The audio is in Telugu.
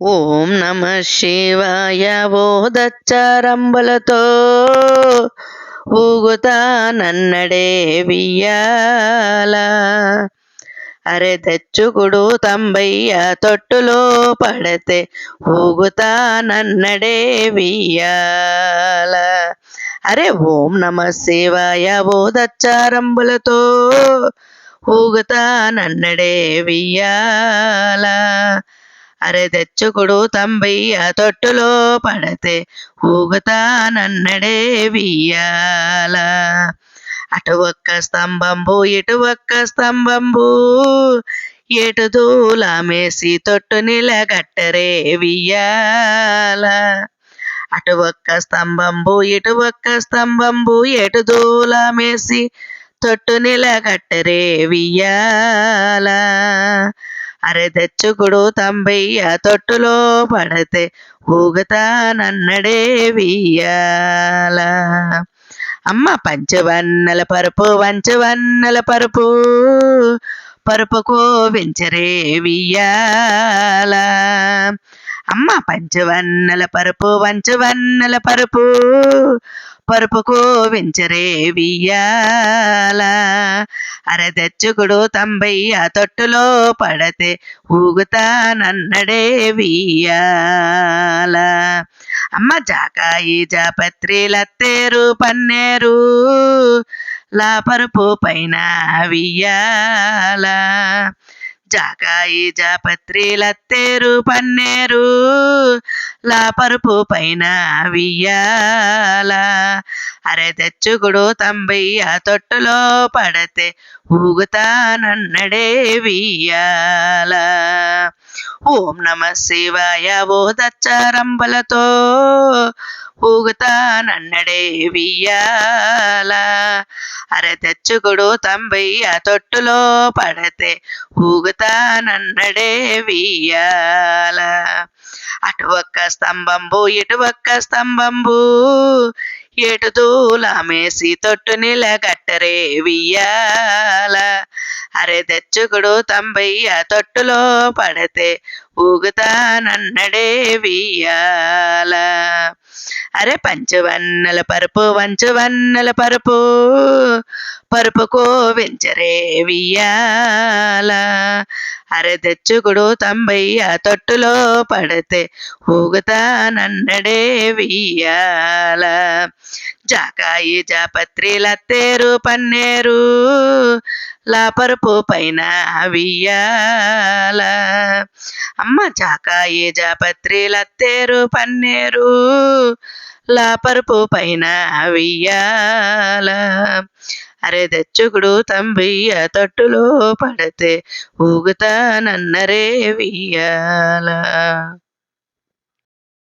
ఓం నమ శివాయ ఓదచ్చారంబులతో ఊగుతా నన్నడే వియ్యాల. అరే తెచ్చుకుడు తంబయ్య తొట్టులో పడితే ఊగుతా నన్నడే వియ్యాల. అరే ఓం నమ శివాయ ఓదచ్చారంబులతో ఊగుతా నన్నడే వియ్యాల. అరే తెచ్చుకుడు తంబయ్య తొట్టులో పడితే ఊగుతా నన్నడే వియ్యాల. అటు ఒక్క స్తంభంబు ఇటు ఒక్క స్తంభంబు ఎటు దూలమేసి తొట్టు నిలగట్టరే వియ్యాల. అటు ఒక్క స్తంభంబు ఇటు ఒక్క స్తంభంబు ఎటు దూలమేసి తొట్టు నిలగట్టరే వియ్యాల. అరే తెచ్చుకుడు తంబయ్య తొట్టులో పడితే ఊగుతా నన్నడే వియ్యాల. అమ్మ పంచవన్నెల పరుపు వంచవన్నెల పరుపు పరుపుకో వెంచరే వియ్యాల. అమ్మ పంచవన్నెల పరుపు వంచవన్నెల పరుపు పరుపుకో వెంచరే వియ్యాల. అరే తెచ్చుకుడు తంబయ్య తొట్టులో పడితే ఊగుతా నన్నడే వియ్యాల. అమ్మ జాకాయి జాపత్రి లత్తేరు పన్నేరు లా పరుపు పైన వియ్యాల. జాకాయి జాపత్రి లత్తేరు పన్నేరు లా పరుపు పైన వియ్యాల. అరే తెచ్చుకుడు తంబయ్య తొట్టులో పడితే ఊగుతా నన్నడే వియ్యాల. ఓం నమ శివాయ ఓదచ్చారంబులతో ఊగుతా నన్నడే వియ్యాల. అరే తెచ్చుకుడు తంబయ్య తొట్టులో పడితే ఊగుతా నన్నడే వియ్యాల. అటు ఒక్క స్తంభంబు ఇటు ఒక్క స్తంభంబు ఎటు దూలమేసి తొట్టు నిలగట్టరే వియ్యాల. అరే తెచ్చుకుడు తంబయ్య తొట్టులో పడితే ఊగుతా నన్నడే వియ్యాల. అరే పంచవన్నెల పరుపు వంచవన్నెల పరుపు పరుపుకో వెంచరే వియ్యాల. అరే తెచ్చుకుడు తంబయ్య తొట్టులో పడితే ఊగుతా నన్నడే వియ్యాల. జాకాయి జాపత్రి లత్తేరు పన్నేరు లా పరుపు పైన వియ్యాల. అమ్మ జాకాయి జాపత్రి లత్తేరు పన్నేరు లా పరుపు పైన వియ్యాల. అరే తెచ్చుకుడు తంబయ్య తొట్టులో పడితే ఊగుతా నన్నరే వియ్యాల.